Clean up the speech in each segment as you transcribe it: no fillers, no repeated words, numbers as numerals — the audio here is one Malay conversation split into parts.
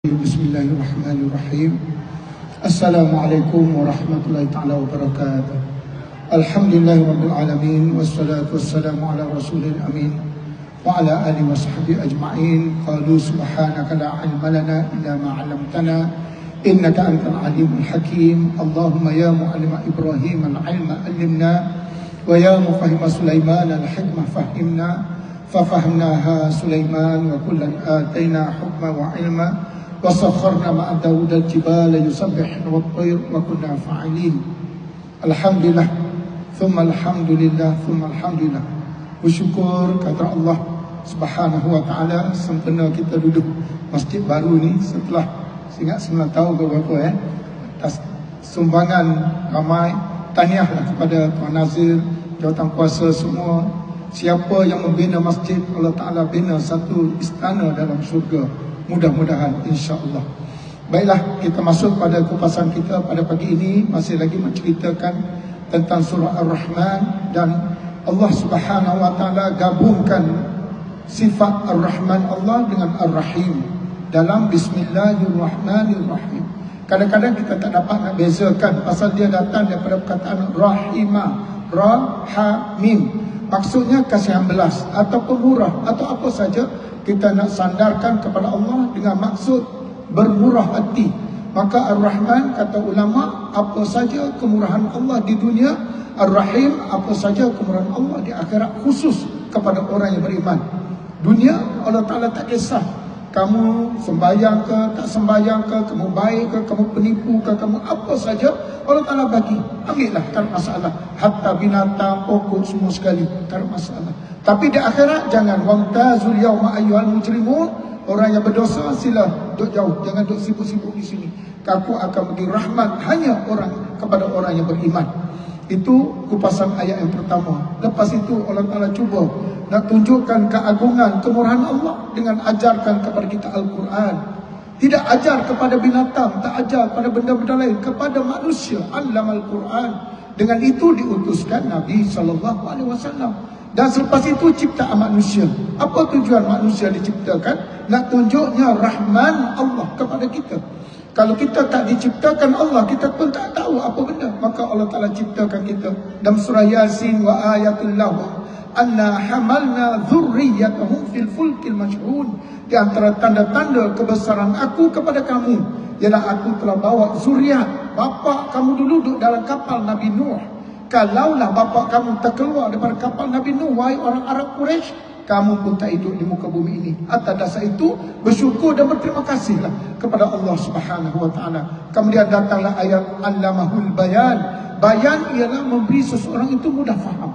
Bismillahirrahmanirrahim. Assalamualaikum warahmatullahi ta'ala wabarakatuh. Alhamdulillahirabbil alamin wassalatu wassalamu ala rasulil amin wa ala alihi wa sahbihi ajma'in. Qalu subhanaka la ilma lana illa ma 'allamtana innaka antal alimul hakim. Allahumma ya mu'allima Ibrahim al-ilma 'allimna wa ya mufahhima Sulaiman al-hikmah fahimna fafahimnaha Sulaiman wa kullan atayna hukma wa ilma وَسَخَّرْنَا مَعَ دَاوُودَ الْجِبَالَ يُسَبِّحْنَ وَالطَّيْرَ وَكُنَّا فَاعِلِينَ. Alhamdulillah, thumma alhamdulillah, thumma alhamdulillah. Bersyukur kata Allah Subhanahu wa taala sempena kita duduk masjid baru ni setelah ingat 9 tahun ke berapa atas sumbangan ramai. Tahniahlah kepada Tuan Nazir, jawatan kuasa semua. Siapa yang membina masjid, Allah Taala bina satu istana dalam syurga. Mudah-mudahan insya-Allah. Baiklah, kita masuk pada kupasan kita pada pagi ini, masih lagi menceritakan tentang surah Ar-Rahman, dan Allah Subhanahu wa taala gabungkan sifat Ar-Rahman Allah dengan Ar-Rahim dalam Bismillahirrahmanirrahim. Kadang-kadang kita tak dapat nak bezakan pasal dia datang daripada perkataan rahimah, rahamim. Maksudnya kasihan belas ataupun murah atau apa saja. Kita nak sandarkan kepada Allah dengan maksud bermurah hati. Maka Ar-Rahman, kata ulama, apa saja kemurahan Allah di dunia. Ar-Rahim, apa saja kemurahan Allah di akhirat, khusus kepada orang yang beriman. Dunia Allah Ta'ala tak kisah kamu sembahyang ke, tak sembahyang ke, kamu baik ke, kamu penipu ke, kamu apa saja Allah Ta'ala bagi. Ambillah, tak masalah. Hatta binatang, pokok, semua sekali, tak masalah. Tapi di akhirat jangan wamtazul yauma ayyuhal mujrimun. Orang yang berdosa sila duduk jauh, jangan duduk sibuk-sibuk di sini. Aku akan bagi rahmat hanya kepada orang yang beriman. Itu kupasan ayat yang pertama. Lepas itu Allah Ta'ala cuba nak tunjukkan keagungan, kemurahan Allah dengan ajarkan kepada kita Al-Quran. Tidak ajar kepada binatang, tak ajar kepada benda-benda lain, kepada manusia. Allamal Quran. Dengan itu diutuskan Nabi SAW. Dan selepas itu ciptaan manusia. Apa tujuan manusia diciptakan? Nak tunjuknya Rahman Allah kepada kita. Kalau kita tak diciptakan Allah, kita pun tak tahu apa benda. Maka Allah Ta'ala ciptakan kita. Dalam surah Yasin, wa ayatul lahum anna hamalna dhurriyyatahum fil fulkil mash'un. Di antara tanda-tanda kebesaran aku kepada kamu ialah aku telah bawa zuriat bapa kamu dulu duduk dalam kapal Nabi Nuh. Kalaulah bapa kamu terkeluar daripada kapal Nabi Nuh, wahai orang Arab Quraisy, kamu pun tak hidup di muka bumi ini. Atas dasar itu bersyukur dan berterima kasihlah kepada Allah Subhanahu wa taala. Kemudian datanglah ayat Allamahul Bayan. Bayan ialah memberi seseorang itu mudah faham.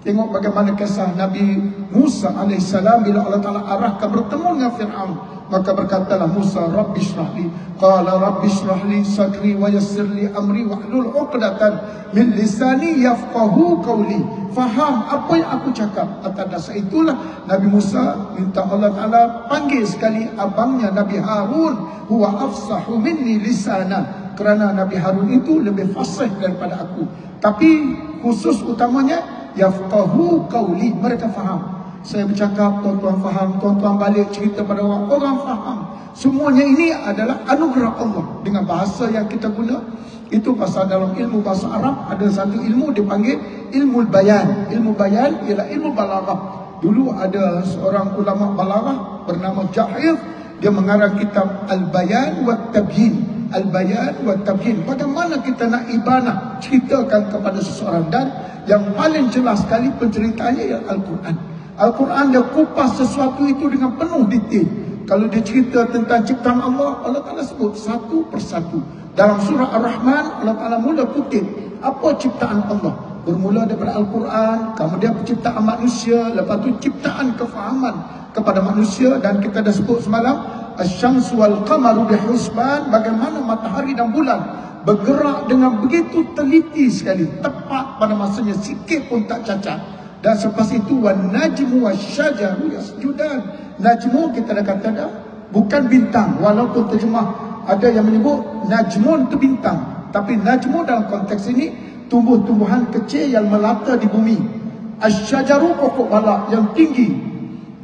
Tengok bagaimana kisah Nabi Musa AS bila Allah Ta'ala arahkan bertemu dengan Fir'aun. Maka berkatalah Musa, Rabbi syrahli. Qala Rabbi syrahli sadri wa yassirli amri wahlul 'uqdatan min lisani yafqahu qawli. Faham apa yang aku cakap. Atas dasar itulah Nabi Musa minta Allah Ta'ala panggil sekali abangnya Nabi Harun. Huwa afsahu minni lisana. Kerana Nabi Harun itu lebih fasih daripada aku. Tapi khusus utamanya yafqahu qawli, mereka faham. Saya bercakap, tuan-tuan faham, tuan-tuan balik cerita pada orang faham. Semuanya ini adalah anugerah Allah dengan bahasa yang kita guna. Itu pasal dalam ilmu bahasa Arab ada satu ilmu dipanggil ilmu bayan. Ilmu bayan ialah ilmu balaghah. Dulu ada seorang ulama balaghah bernama Jahir. Dia mengarang kitab Al-Bayan wa Tabyin. Al-Bayan wa Tabyin. Bagaimana kita nak ibanah ceritakan kepada seseorang. Dan yang paling jelas sekali penceritaannya ialah Al-Quran. Al-Quran dia kupas sesuatu itu dengan penuh detail. Kalau dia cerita tentang ciptaan Allah, Allah Ta'ala sebut satu persatu. Dalam surah Ar-Rahman, Allah Ta'ala mula kutip apa ciptaan Allah. Bermula daripada Al-Quran, kemudian penciptaan manusia, lepas tu ciptaan kefahaman kepada manusia. Dan kita dah sebut semalam, Asy-Syamsu wal Qamaru bihusban, bagaimana matahari dan bulan bergerak dengan begitu teliti sekali, tepat pada masanya, sikit pun tak cacat. Dan selepas itu wan najmu wasyajaru yasjudan. Najmu kita dah kata dah bukan bintang, walaupun terjemah ada yang menyebut najmun itu bintang, tapi najmu dalam konteks ini tumbuh-tumbuhan kecil yang melata di bumi. Asyajaru pokok balak yang tinggi.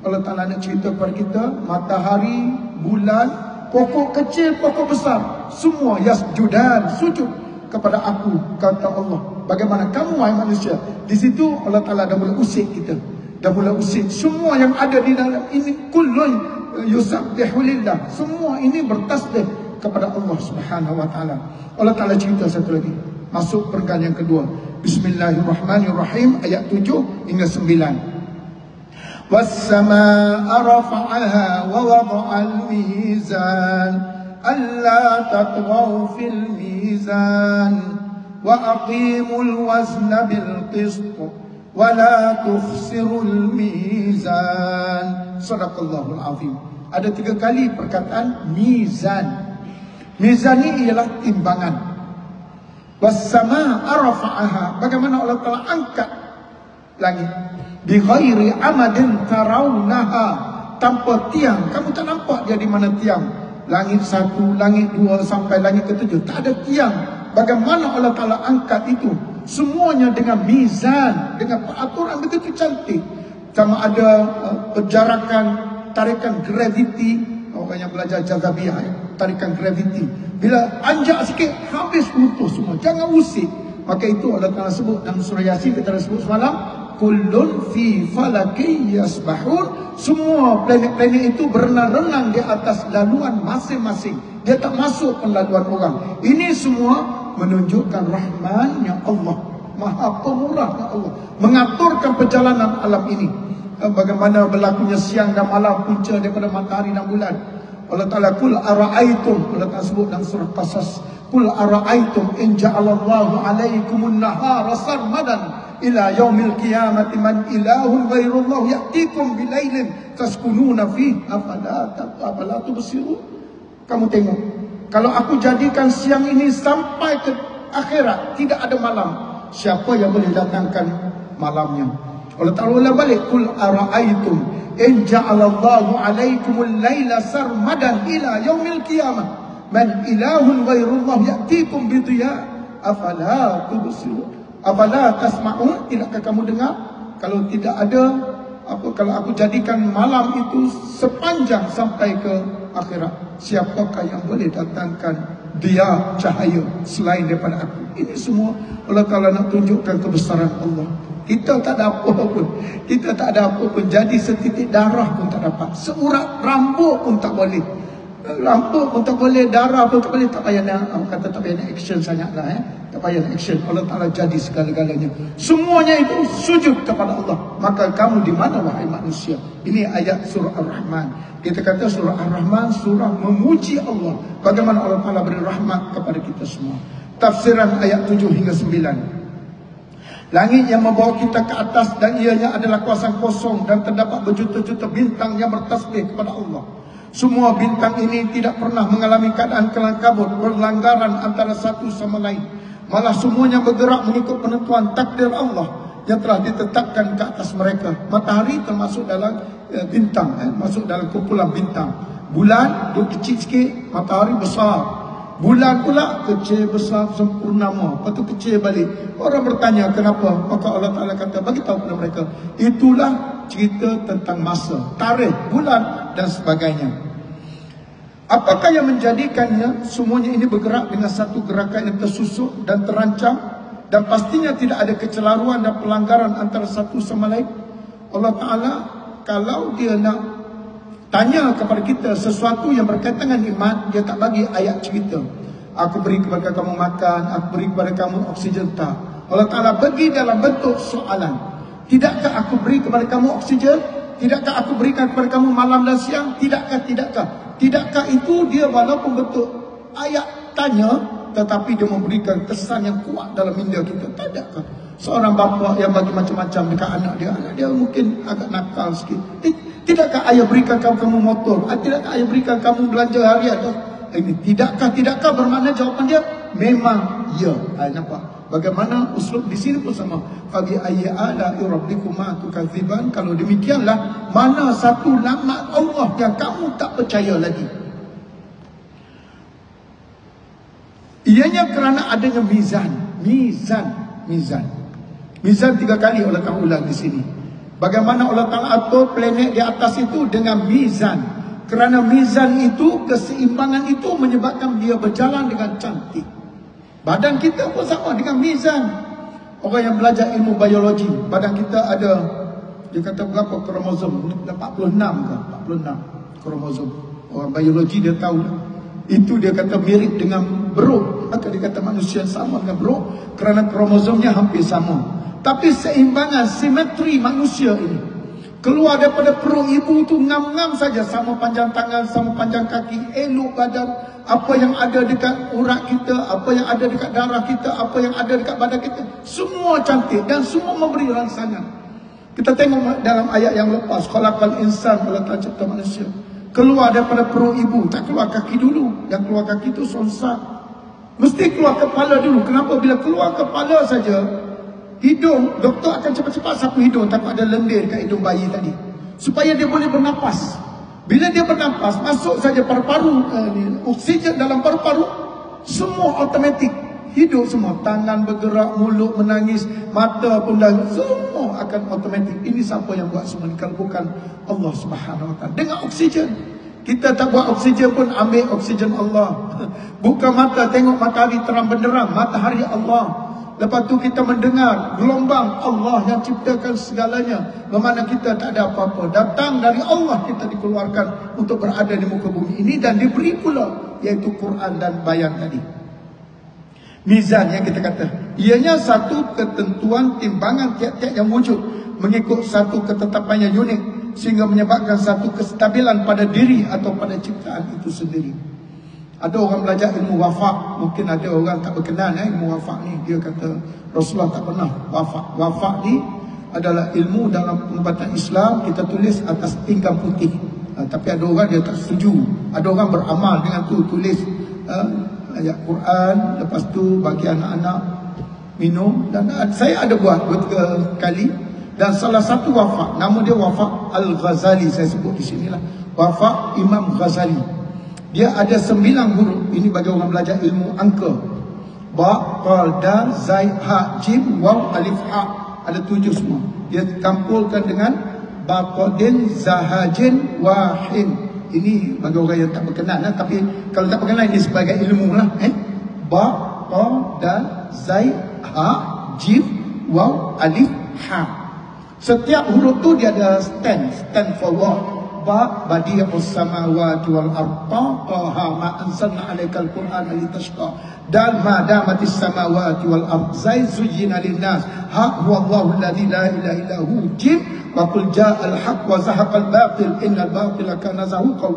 Allah Ta'ala nak cerita kepada kita matahari, bulan pokok kecil, pokok besar, semua yasjudan, sujud kepada aku, kata Allah. Bagaimana kamu wahai manusia? Di situ Allah Ta'ala dah mula usik kita, dah mula usik semua yang ada di dalam ini. Kullun yusabbihu lillah, semua ini bertasbih kepada Allah Subhanahu wa Ta'ala. Allah Ta'ala cerita satu lagi, masuk perenggan yang kedua. Bismillahirrahmanirrahim, ayat 7 hingga 9. وَالسَّمَاءَ رَفَعَهَا وَوَضَعَ الْمِيزَانَ أَلَّا تَطْغَوْا فِي الْمِيزَانِ وَأَقِيمُوا الْوَزْنَ بِالْقِسْطِ وَلَا تُخْسِرُوا الْمِيزَانَ. Sadaqallahul azim. Ada 3 kali perkataan mizan. Mizan ini ialah timbangan. وَالسَّمَاءَ رَفَعَهَا, bagaimana Allah Ta'ala angkat langit. Bighairi amadin tarawnaha, tanpa tiang. Kamu tak nampak dia di mana tiang. Langit 1, langit 2 sampai langit ke-7, tak ada tiang. Bagaimana Allah Ta'ala angkat itu? Semuanya dengan mizan, dengan peraturan begitu cantik. Sama ada perjarakan, tarikan graviti. Orang yang belajar jazabiyah, tarikan graviti. Bila anjak sikit, habis runtuh semua. Jangan usik. Maka itu Allah Ta'ala sebut dalam surah Yasin, kita dah sebut semalam. Kullun fi falaki yasbahun. Semua planet-planet itu berenang-renang di atas laluan masing-masing. Dia tak masuk ke laluan orang. Ini semua menunjukkan rahmannya Allah, maha pemurahnya Allah, mengaturkan perjalanan alam ini. Bagaimana berlakunya siang dan malam, punca daripada matahari dan bulan. Allah Ta'ala, kul ara'aitum, Allah Ta'ala sebut dalam surah Qasas, kul ara'aitum in ja'alallahu alaikumun nahara sarmadan ila yaumil qiyamati man ilahun ghairullah ya'tikum bilailin taskununa fi afala tubsirun. Kamu tengok, kalau aku jadikan siang ini sampai ke akhirat, tidak ada malam, siapa yang boleh datangkan malamnya? Allah Ta'ala balik, kul ara'aitum in ja'alallahu alaikumul laila sarmadan ila yaumil qiyamah man ilahun ghairullah ya'tikum bidhiya afala tubsirun. Afala tasma'un, tidakkah kamu dengar? Kalau tidak ada kalau aku jadikan malam itu sepanjang sampai ke akhirat, siapakah yang boleh datangkan dia cahaya selain daripada aku? Ini semua Allah Ta'ala nak tunjukkan kebesaran Allah. Kita tak ada apa pun, kita tak ada apa pun. Jadi setitik darah pun tak dapat, seurat rambut pun tak boleh. Rambut pun tak boleh, darah pun tak boleh. Tak payah nak, kata tak payah nak action sangat lah, tak payah nak action. Allah Ta'ala jadi segala-galanya. Semuanya itu sujud kepada Allah. Maka kamu di mana wahai manusia? Ini ayat surah Ar-Rahman. Kita kata surah Ar-Rahman, surah memuji Allah. Bagaimana Allah Ta'ala beri rahmat kepada kita semua. Tafsiran ayat 7 hingga 9. Langit yang membawa kita ke atas dan ianya adalah kawasan kosong dan terdapat berjuta-juta bintang yang bertasbih kepada Allah. Semua bintang ini tidak pernah mengalami keadaan kelang kabut, berlanggaran antara satu sama lain. Malah semuanya bergerak mengikut penentuan takdir Allah yang telah ditetapkan ke atas mereka. Matahari termasuk dalam bintang, masuk dalam kumpulan bintang. Bulan dia kecil sikit, matahari besar. Bulan pula kecil, besar, sempurnama. Lepas tu kecil balik. Orang bertanya kenapa? Maka Allah Ta'ala kata, bagi tahu kepada mereka, itulah cerita tentang masa, tarikh, bulan dan sebagainya. Apakah yang menjadikannya semuanya ini bergerak dengan satu gerakan yang tersusun dan terancang, dan pastinya tidak ada kecelaruan dan pelanggaran antara satu sama lain? Allah Ta'ala kalau dia nak tanya kepada kita sesuatu yang berkaitan dengan iman, dia tak bagi ayat cerita. Aku beri kepada kamu makan, aku beri kepada kamu oksigen, tak. Allah Ta'ala bagi dalam bentuk soalan. Tidakkah aku beri kepada kamu oksigen? Tidakkah aku berikan kepada kamu malam dan siang? Tidakkah? Tidakkah itu dia walaupun bentuk ayat tanya, tetapi dia memberikan kesan yang kuat dalam minda kita? Tidakkah? Seorang bapa yang bagi macam-macam dekat anak dia mungkin agak nakal sikit. Tidakkah ayah berikan kamu motor? Tidakkah ayah berikan kamu belanja harian? Ini tidakkah bermakna jawapan dia memang ya. Nampak? Bagaimana uslub di sini pun sama. Fabi ayyi ala'i rabbikuma tukadziban. Kalau demikianlah, mana satu laknat Allah yang kamu tak percaya lagi? Ianya kerana adanya mizan. Mizan 3 kali Allah Ta'ala ulang di sini. Bagaimana Allah Ta'ala atur planet di atas itu dengan mizan. Kerana mizan itu, keseimbangan itu menyebabkan dia berjalan dengan cantik. Badan kita pun sama dengan mizan. Orang yang belajar ilmu biologi, badan kita ada, dia kata berapa kromosom? 46 ke? 46 kromosom. Orang biologi dia tahu. Itu dia kata mirip dengan beruk. Maka dia kata manusia sama dengan beruk kerana kromosomnya hampir sama. Tapi seimbangan, simetri manusia ini keluar daripada perut ibu itu ngam-ngam saja, sama panjang tangan, sama panjang kaki, elok badan. Apa yang ada dekat urat kita, apa yang ada dekat darah kita, apa yang ada dekat badan kita, semua cantik dan semua memberi rangsangan. Kita tengok dalam ayat yang lepas, khalaqal insan, Allah Ta'ala cipta manusia. Keluar daripada perut ibu, tak keluar kaki dulu. Yang keluar kaki itu sonsak. Mesti keluar kepala dulu. Kenapa? Bila keluar kepala saja, hidung, doktor akan cepat-cepat sapu hidung, takut ada lendir kat hidung bayi tadi, supaya dia boleh bernapas. Bila dia bernapas, masuk saja paru-paru, oksigen dalam paru-paru, semua automatik. Hidup semua, tangan bergerak, mulut menangis, mata pun dah, semua akan automatik. Ini siapa yang buat semua ni kalau bukan Allah Subhanahu Wa Taala. Dengan oksigen. Kita tak buat oksigen pun ambil oksigen Allah. Buka mata, tengok matahari terang benderang, matahari Allah. Lepas tu kita mendengar gelombang Allah yang ciptakan segalanya. Bermakna kita tak ada apa-apa. Datang dari Allah kita dikeluarkan untuk berada di muka bumi ini dan diberi pula, iaitu Quran dan bayan tadi. Mizan yang kita kata, ianya satu ketentuan timbangan tiap-tiap yang wujud mengikut satu ketetapan yang unik, sehingga menyebabkan satu kestabilan pada diri atau pada ciptaan itu sendiri. Ada orang belajar ilmu wafak, mungkin ada orang tak berkenan ilmu wafak ni. Dia kata Rasulullah tak pernah wafak. Wafak ni adalah ilmu dalam penubatan Islam, kita tulis atas pinggang putih. Tapi ada orang dia tak setuju. Ada orang beramal dengan tu, tulis ayat Quran, lepas tu bagi anak-anak minum. Dan saya ada buat 2-3 kali. Dan salah satu wafak, nama dia wafak Al-Ghazali, saya sebut di sinilah, wafak Imam Ghazali. Dia ada 9 huruf. Ini bagi orang belajar ilmu angka. Ba, Qal, Dal, Zai, Ha, Jim, Waw, Alif, Ha. Ada 7 semua. Dia campurkan dengan Baqadin, Zahajin, Wahin. Ini bagi orang yang tak berkenan. Tapi kalau tak berkenan, ini sebagai ilmu lah. Ba, Qal, Dal, Zai, Ha, Jim, Waw, Alif, Ha. Setiap huruf tu dia ada stand for what. Ba, badi'us samawati wal arda, taha ma anzalna 'alaikal qur'ana litashqa. Dal, ma damatis samawati wal ard, zai zuyyina linnas, ha huwallahu alladzi la ilaha illa hu, jim wa qul ja'al haqq wa zahaqal batil innal batila kana zahuqa,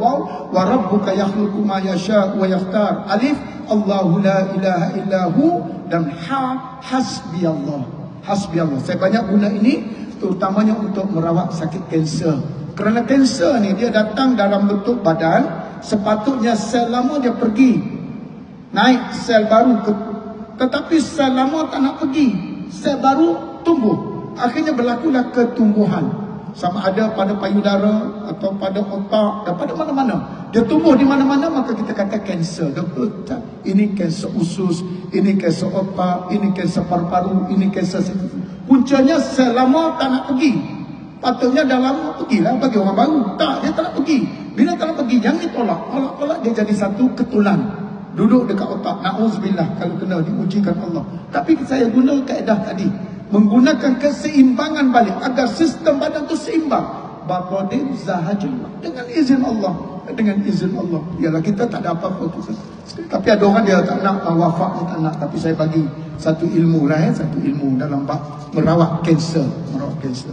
wa rabbuka yakhluqu ma yasha wa yakhtar. Alif, Allahu la ilaha illa hu, dan ha, hasbiyallah. Hasbiyallah. Saya banyak guna ini terutamanya untuk merawat sakit kanser. Kerana kanser ni dia datang dalam bentuk badan, sepatutnya sel lama dia pergi, naik sel baru, tetapi sel lama tak nak pergi, sel baru tumbuh. Akhirnya berlakulah ketumbuhan. Sama ada pada payudara atau pada otak dan pada mana-mana. Dia tumbuh di mana-mana, maka kita kata kanser. Ini kanser usus, ini kanser otak, ini kanser paru-paru, ini kanser. Puncanya sel lama tak nak pergi. Patutnya dah lama pergilah bagi orang baru. Tak, dia tak nak pergi. Bila tak nak pergi, yang ditolak. Tolak-tolak dia jadi satu ketulan. Duduk dekat otak. Na'udzubillah kalau kena diujikan Allah. Tapi saya guna kaedah tadi. Menggunakan keseimbangan balik agar sistem badan tu seimbang. Baqadin zahajin. Dengan izin Allah. Dengan izin Allah. Yalah kita tak ada apa-apa. Tapi ada orang dia tak nak wafak ni tak nak. Tapi saya bagi satu ilmu lah satu ilmu dalam bab merawat kanser. Merawat kanser.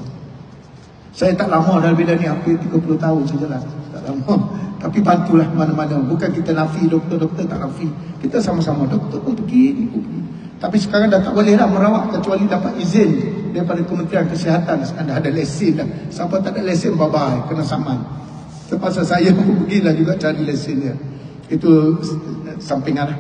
Saya tak lama dalam bidang ni, hampir 30 tahun saya jalan. Tak lama. Tapi bantulah mana-mana. Bukan kita nafi, doktor-doktor tak nafi. Kita sama-sama, doktor pun pergi, ni pun pergi. Tapi sekarang dah tak boleh dah merawat kecuali dapat izin daripada Kementerian Kesihatan. Anda ada lesen dah. Siapa tak ada lesen, bye-bye, kena saman. Terpaksa saya pun pergilah juga cari lesen dia. Itu sampingan lah.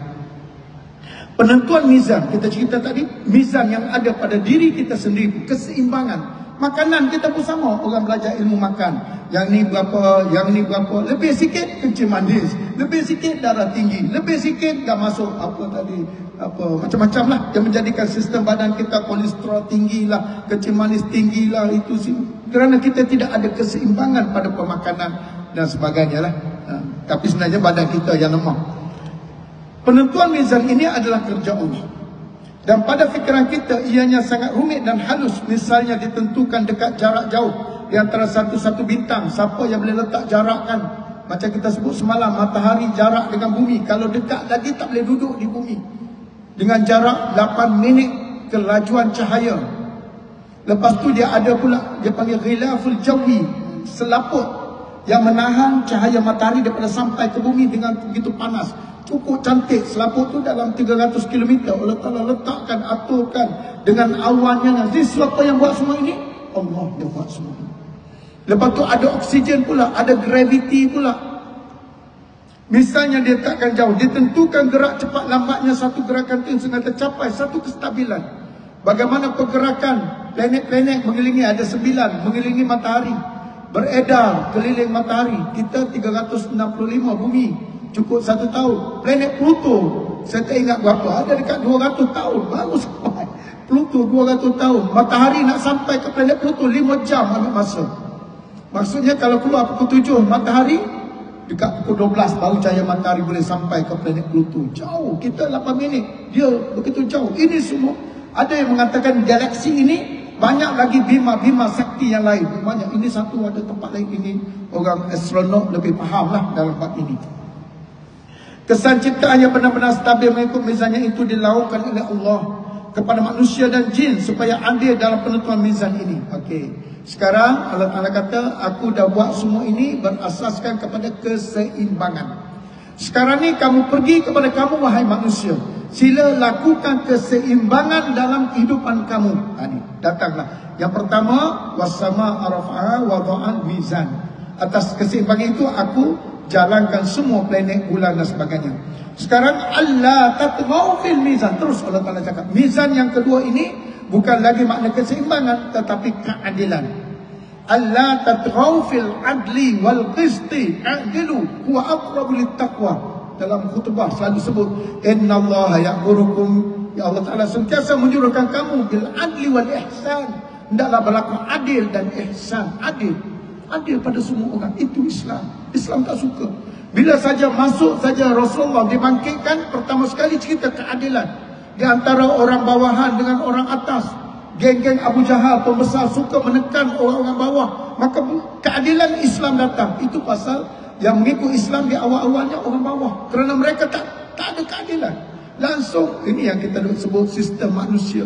Penentuan mizan, kita cerita tadi, mizan yang ada pada diri kita sendiri, keseimbangan. Makanan kita pun sama. Orang belajar ilmu makan, yang ni berapa, yang ni berapa. Lebih sikit kencing manis, lebih sikit darah tinggi, lebih sikit dah masuk apa tadi, apa macam-macam lah yang menjadikan sistem badan kita kolesterol tinggi lah, kencing manis tinggi lah. Itu sih kerana kita tidak ada keseimbangan pada pemakanan. dan sebagainya lah. Tapi sebenarnya badan kita yang lemah. Penentuan mizan ini adalah kerja Allah. Dan pada fikiran kita ianya sangat rumit dan halus. Misalnya ditentukan dekat jarak jauh di antara satu-satu bintang. Siapa yang boleh letak jarak kan? Macam kita sebut semalam, matahari jarak dengan bumi. Kalau dekat lagi tak boleh duduk di bumi. Dengan jarak 8 minit kelajuan cahaya. Lepas tu dia ada pula, dia panggil ghilaful jawi, selaput yang menahan cahaya matahari daripada sampai ke bumi dengan begitu panas. Cukup cantik selaput tu dalam 300 km. Allah Ta'ala letakkan, aturkan dengan awannya. Jadi siapa yang buat semua ini? Allah yang buat semua ini. Lepas tu ada oksigen pula, ada gravity pula. Misalnya dia letakkan jauh, ditentukan gerak cepat lambatnya satu gerakan itu sehingga tercapai satu kestabilan. Bagaimana pergerakan planet-planet mengelilingi, ada 9 mengelilingi matahari, beredar keliling matahari. Kita 365 bumi, cukup 1 tahun. Planet Pluto, saya tak ingat berapa, ada dekat 200 tahun baru sampai. Pluto 200 tahun. Matahari nak sampai ke planet Pluto 5 jam ambil masa. Maksudnya kalau keluar pukul 7 matahari, dekat pukul 12 baru cahaya matahari boleh sampai ke planet Pluto. Jauh, kita 8 minit, dia begitu jauh. Ini semua, ada yang mengatakan galaksi ini banyak lagi bima-bima sakti yang lain. Banyak, ini satu, ada tempat lain. Ini orang astronot lebih faham lah dalam bab ini. Kesan ciptaan yang benar-benar stabil mengikut mizannya itu dilakukan oleh Allah kepada manusia dan jin supaya adil dalam penentuan mizan ini. Okey. Sekarang Allah Ta'ala kata, aku dah buat semua ini berasaskan kepada keseimbangan. Sekarang ni kamu pergi kepada kamu wahai manusia, sila lakukan keseimbangan dalam kehidupan kamu. Ini datanglah. Yang pertama, wassama arafa'ha wada'al mizan. Atas keseimbangan itu aku jalankan semua planet, bulan dan sebagainya. Sekarang Allah tatghaw fil mizan. Terus Allah Ta'ala cakap, mizan yang kedua ini bukan lagi makna keseimbangan, tetapi keadilan. Allah tatghaw fil adli wal qisti, adilu huwa aqrabu lit taqwa. Dalam khutbah selalu sebut, innallaha ya'murukum, ya Allah Ta'ala sentiasa menyuruhkan kamu bil adli wal ihsan. Hendaklah berlaku adil dan ihsan. Adil pada semua orang. Itu Islam. Islam tak suka. Bila saja masuk saja Rasulullah dibangkitkan, pertama sekali cerita keadilan di antara orang bawahan dengan orang atas. Geng-geng Abu Jahal pembesar suka menekan orang-orang bawah. Maka keadilan Islam datang. Itu pasal yang mengikut Islam di awal-awalnya orang bawah. Kerana mereka tak ada keadilan. Langsung, ini yang kita sebut sistem manusia.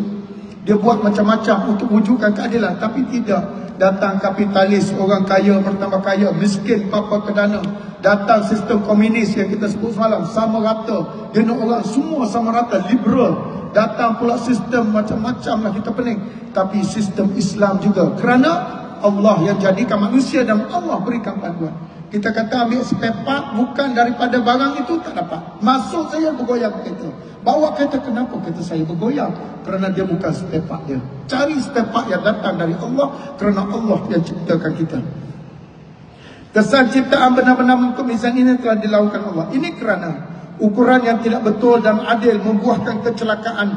Dia buat macam-macam untuk wujudkan keadilan, tapi tidak. Datang kapitalis, orang kaya bertambah kaya, miskin papa ke dana. Datang sistem komunis yang kita sebut semalam, sama rata. Dia nak orang semua sama rata, liberal. Datang pula sistem macam-macam lah, kita pening. Tapi sistem Islam juga, kerana Allah yang jadikan manusia dan Allah berikan panduan. Kita kata ambil spare part bukan daripada barang itu, tak dapat. Masuk saya bergoyang kereta, bawa kereta, kenapa kereta saya bergoyang? Kerana dia bukan spare part dia. Cari spare part yang datang dari Allah, kerana Allah yang ciptakan kita. Kesan ciptaan benar-benar mengikut mizan ini telah dilakukan Allah. Ini kerana ukuran yang tidak betul dan adil membuahkan kecelakaan.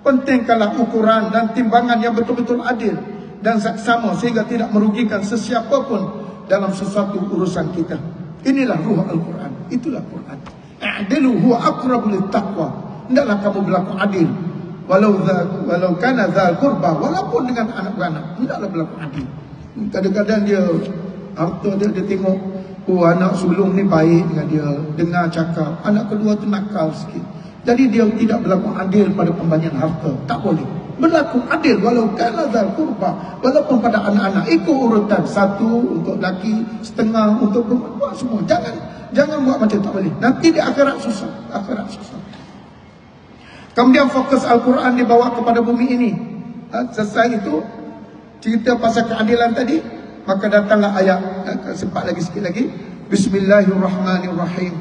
Pentingkanlah ukuran dan timbangan yang betul-betul adil dan saksama sehingga tidak merugikan sesiapa pun dalam sesuatu urusan kita. Inilah ruh Al-Quran. Itulah Quran. A'dilu huwa aqrabu lit taqwa. Hendaklah kamu berlaku adil. Walau kana dzal qurba, walaupun dengan anak beranak, hendaklah berlaku adil. Kadang-kadang dia harta dia tengok, oh anak sulung ni baik dengan dia, dengar cakap. Anak kedua tu nakal sikit. Jadi dia tidak berlaku adil pada pembagian harta. Tak boleh. Berlaku adil walau kana dzal qurba, walaupun pada anak-anak. Ikut urutan, satu untuk laki, setengah untuk perempuan, buat semua. Jangan buat macam tak boleh. Nanti di akhirat susah. Akhirat susah. Kemudian fokus Al-Quran dibawa kepada bumi ini. Selesai itu cerita pasal keadilan tadi, maka datanglah ayat. Sempat lagi sikit lagi. Bismillahirrahmanirrahim.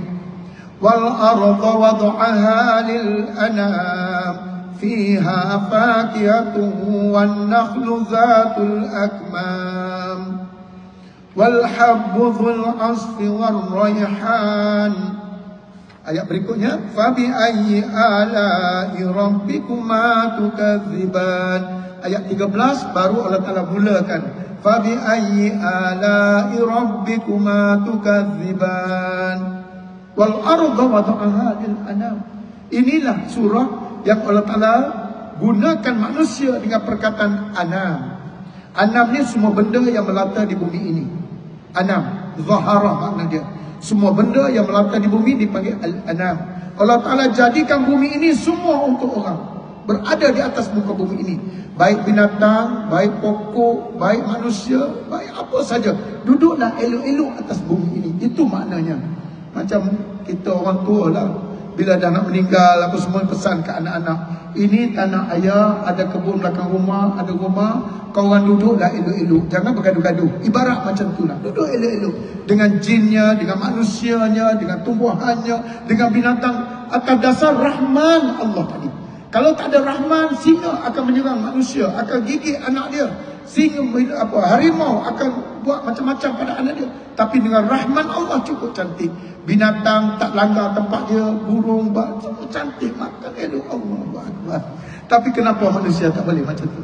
Wal arda wad'aha lil anam, fiha fakihatun wan nakhlu zatul akmam, wal habbu dhul asfi war rayhan. Ayat berikutnya, fabi ayyi ala'i rabbikuma tukadziban. Ayat 13 baru Allah Ta'ala mulakan Fabi'ayyi ala'i rabbikuma tukadziban. Wal arda wada'aha lil anam. Inilah surah yang Allah Ta'ala gunakan manusia dengan perkataan anam. Anam ni semua benda yang melata di bumi ini. Anam, zahara makna dia. Semua benda yang melata di bumi dipanggil al-anam. Allah Ta'ala jadikan bumi ini semua untuk orang, berada di atas muka bumi ini. Baik binatang, baik pokok, baik manusia, baik apa saja, duduklah elok-elok atas bumi ini. Itu maknanya. Macam kita orang tua lah, bila dah nak meninggal, apa semua pesan ke anak-anak, ini tanah ayah, ada kebun belakang rumah, ada rumah, kau orang duduklah elok-elok, jangan bergaduh-gaduh. Ibarat macam tu lah, duduk elok-elok dengan jinnya, dengan manusianya, dengan tumbuhannya, dengan binatang, atas dasar rahman Allah tadi. Kalau tak ada rahman, singa akan menyerang manusia, akan gigit anak dia. Singa, harimau akan buat macam-macam pada anak dia. Tapi dengan rahman Allah cukup cantik. Binatang tak langgar tempat dia, burung, semua cantik, makan elok, Allah Akbar. Tapi kenapa manusia tak boleh macam tu?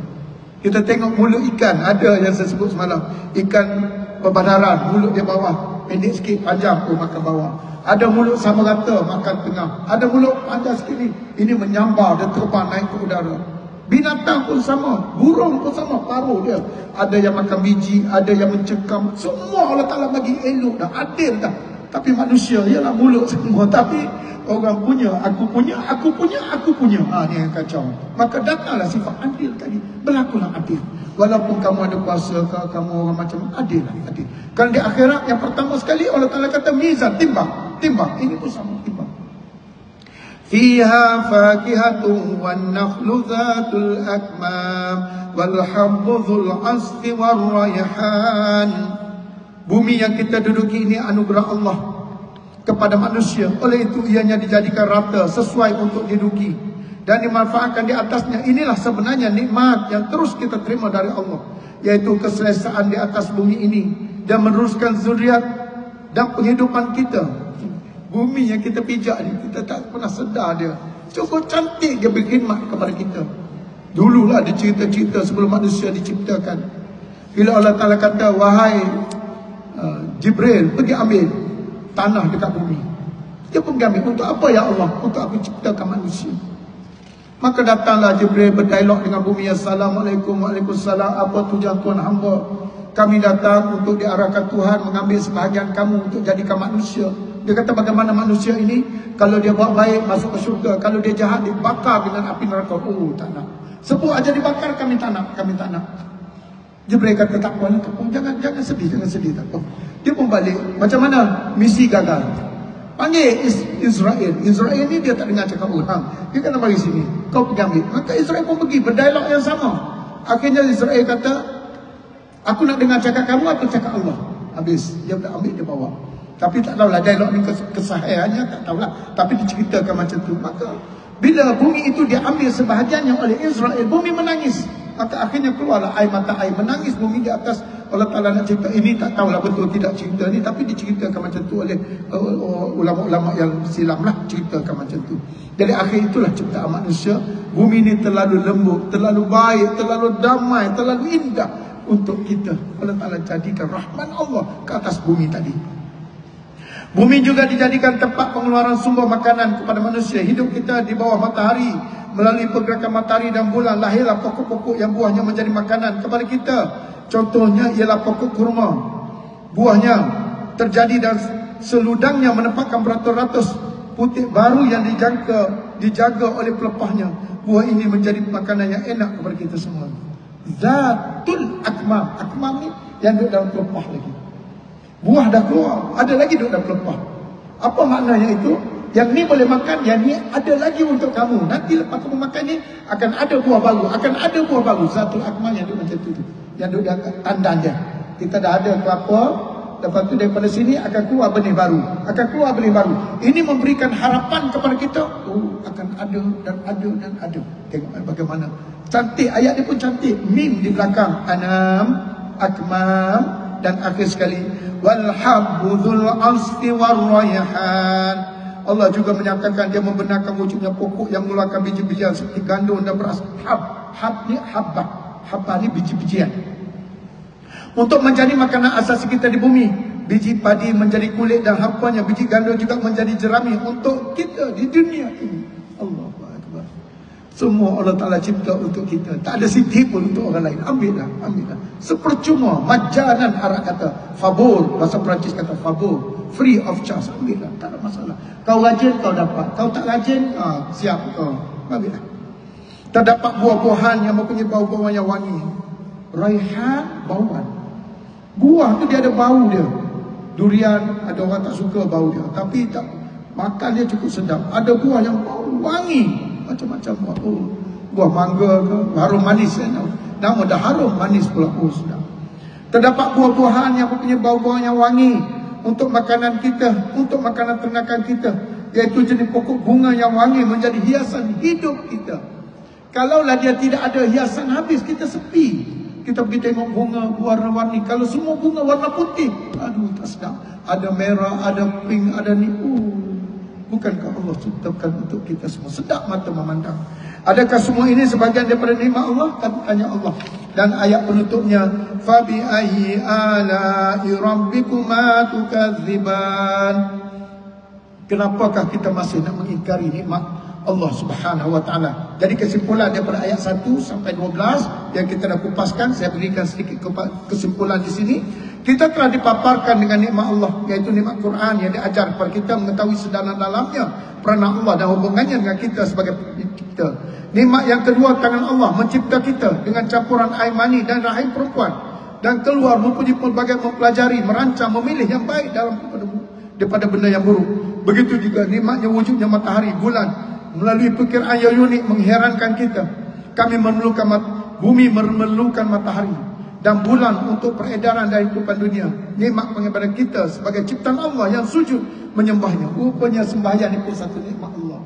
Kita tengok mulut ikan, ada yang saya sebut semalam, ikan perbadaran, mulut dia bawah, pendek sikit, panjang, makan bawah. Ada mulut sama rata, makan tengah. Ada mulut panjang sikit ni, ini menyambar, dia terbang naik ke udara. Binatang pun sama, burung pun sama, paruh dia. Ada yang makan biji, ada yang mencekam. Semua Allah Ta'ala bagi elok dah, adil dah. Tapi manusia, ialah mulut semua. Tapi orang punya, aku punya, aku punya, aku punya. Ni yang kacau. Maka datanglah sifat adil tadi. Berlakulah adil. Walaupun kamu ada kuasa ke, kamu orang macam, adil lah, adil. Kan di akhirat yang pertama sekali Allah Ta'ala kata mizan, timbang. Timbang, ini pun sama, timbang. Fiha fakihatun wan nakhlu dhatul akmam wal habbu dhul asfi war rayhan. Bumi yang kita duduki ini anugerah Allah kepada manusia. Oleh itu ianya dijadikan rata sesuai untuk diduduki dan dimanfaatkan di atasnya. Inilah sebenarnya nikmat yang terus kita terima dari Allah, yaitu keselesaan di atas bumi ini dan meneruskan zuriat dan penghidupan kita. Bumi yang kita pijak ni, kita tak pernah sedar dia. Cukup cantik dia berkhidmat kepada kita. Dululah dia cerita-cerita sebelum manusia diciptakan. Bila Allah Ta'ala kata, wahai Jibril, pergi ambil tanah dekat bumi. Dia pun ambil. Untuk apa ya Allah? Untuk aku ciptakan manusia. Maka datanglah Jibril berdialog dengan bumi. Assalamualaikum, waalaikumsalam. Apa tujuan Tuhan hamba? Kami datang untuk diarahkan Tuhan mengambil sebahagian kamu untuk jadikan manusia. Dia kata bagaimana manusia ini, kalau dia buat baik masuk ke syurga, kalau dia jahat dibakar dengan api neraka. Oh, tak nak. Sebut aja dibakar, kami tak nak, kami tak nak. Jibril kata tak apa, jangan sedih, tak apa. Dia pun balik. Macam mana? Misi gagal. Panggil Israel. Israel ni dia tak dengar cakap orang. Dia kata mari sini, kau pergi ambil. Maka Israel pun pergi berdialog yang sama. Akhirnya Israel kata, aku nak dengar cakap kamu atau cakap Allah. Habis dia dah ambil, dia bawa. Tapi tak tahulah dialog ni kesahihannya, tak tahulah. Tapi diceritakan macam tu. Maka bila bumi itu diambil sebahagiannya oleh Israel, bumi menangis. Maka akhirnya keluarlah air mata air, menangis bumi di atas. Allah Ta'ala nak cerita ini, tak tahulah betul tidak cerita ni, tapi diceritakan macam tu oleh ulama-ulama yang silam lah, ceritakan macam tu. Jadi akhir itulah ciptaan manusia. Bumi ni terlalu lembut, terlalu baik, terlalu damai, terlalu indah untuk kita. Allah Ta'ala jadikan rahman Allah ke atas bumi tadi. Bumi juga dijadikan tempat pengeluaran sumber makanan kepada manusia. Hidup kita di bawah matahari. Melalui pergerakan matahari dan bulan, lahirlah pokok-pokok yang buahnya menjadi makanan kepada kita. Contohnya ialah pokok kurma. Buahnya terjadi dan seludangnya menempatkan beratus-ratus putik baru yang dijaga oleh pelepahnya. Buah ini menjadi makanan yang enak kepada kita semua. Zatul akmam. Akmam ni yang duduk dalam pelepah lagi. Buah dah keluar, ada lagi duduk dalam pelepah. Apa maknanya itu? Yang ni boleh makan, yang ni ada lagi untuk kamu. Nanti lepas kamu makan ni, akan ada buah baru. Akan ada buah baru. Zatul akmam yang duduk macam tu. Yang duduk dalam tandan dia. Kita dah ada kelapa, lepas tu daripada sini akan keluar benih baru. Akan keluar benih baru. Ini memberikan harapan kepada kita. Oh, akan ada dan ada dan ada. Tengok bagaimana. Cantik, ayat dia pun cantik. Mim di belakang. Anam, akmam. Dan akhir sekali, wal habbu dzul asfi war rayhan. Allah juga menyatakan dia membenarkan wujudnya pokok yang mengeluarkan biji-bijian seperti gandum dan beras. Hab ni habbah. Habbah ni biji-bijian. untuk menjadi makanan asasi kita di bumi. Biji padi menjadi kulit dan hampanya, biji gandum juga menjadi jerami untuk kita di dunia ini. Allahu Akbar. Semua Allah Ta'ala cipta untuk kita. Tak ada sidik pun untuk orang lain. Ambillah, ambillah. Sepercuma, majanan Arab kata, favor, bahasa Perancis kata favor, free of charge. Ambillah, tak ada masalah. Kau rajin, kau dapat. Kau tak rajin, siap kau. Ambillah. Terdapat buah-buahan yang mempunyai bau-bauan yang wangi. Raihan, bauan. Buah tu dia ada bau dia. Durian, ada orang tak suka bau dia, tapi tak makan dia cukup sedap. Ada buah yang bau wangi, macam-macam buah. Buah mangga ke, harum manis kan? Nama dah harum manis pula. Sedap. Terdapat buah-buahan yang mempunyai bau-bauan yang wangi untuk makanan kita, untuk makanan ternakan kita, iaitu jenis pokok bunga yang wangi menjadi hiasan hidup kita. Kalaulah dia tidak ada hiasan, habis kita sepi. Kita pergi tengok bunga warna-warni. Kalau semua bunga warna putih, aduh tak sedap. Ada merah, ada pink, ada ni. Bukankah Allah ciptakan untuk kita semua? Sedap mata memandang. Adakah semua ini sebahagian daripada nikmat Allah? Tanya Allah. Dan ayat penutupnya, Fabi ayyi ala'i rabbikuma tukadziban. Kenapakah kita masih nak mengingkari nikmat Allah Subhanahu wa taala? Jadi kesimpulan daripada ayat 1 sampai 12 yang kita dah kupaskan, saya berikan sedikit kesimpulan di sini. Kita telah dipaparkan dengan nikmat Allah, iaitu nikmat Quran yang diajar kepada kita mengetahui sedalam-dalamnya peranan Allah dan hubungannya dengan kita sebagai pencipta. Nikmat yang kedua, tangan Allah mencipta kita dengan campuran air mani dan rahim perempuan, dan keluar mempunyai pelbagai mempelajari, merancang, memilih yang baik daripada benda yang buruk. Begitu juga nikmatnya wujudnya matahari, bulan, melalui perkiraan yang unik mengherankan kita. Kami memerlukan bumi, memerlukan matahari dan bulan untuk peredaran dari kehidupan dunia. Nikmat kepada kita sebagai ciptaan Allah yang sujud menyembahnya. Rupanya sembahyang itu satu nikmat Allah.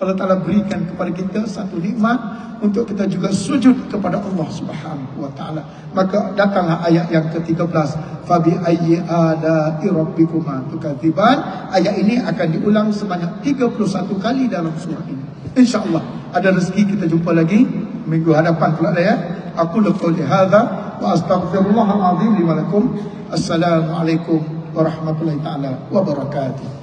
Allah Ta'ala berikan kepada kita satu nikmat untuk kita juga sujud kepada Allah Subhanahu wa Ta'ala. Maka datanglah ayat yang ke-13, Fabi ayyi ala'i rabbikuma tukadziban. Ayat ini akan diulang sebanyak 31 kali dalam surah ini. InsyaAllah ada rezeki kita jumpa lagi minggu hadapan pula ya. Aku qouli hadza wa astaghfirullahal azim li wa lakum. Assalamualaikum warahmatullahi taala wabarakatuh.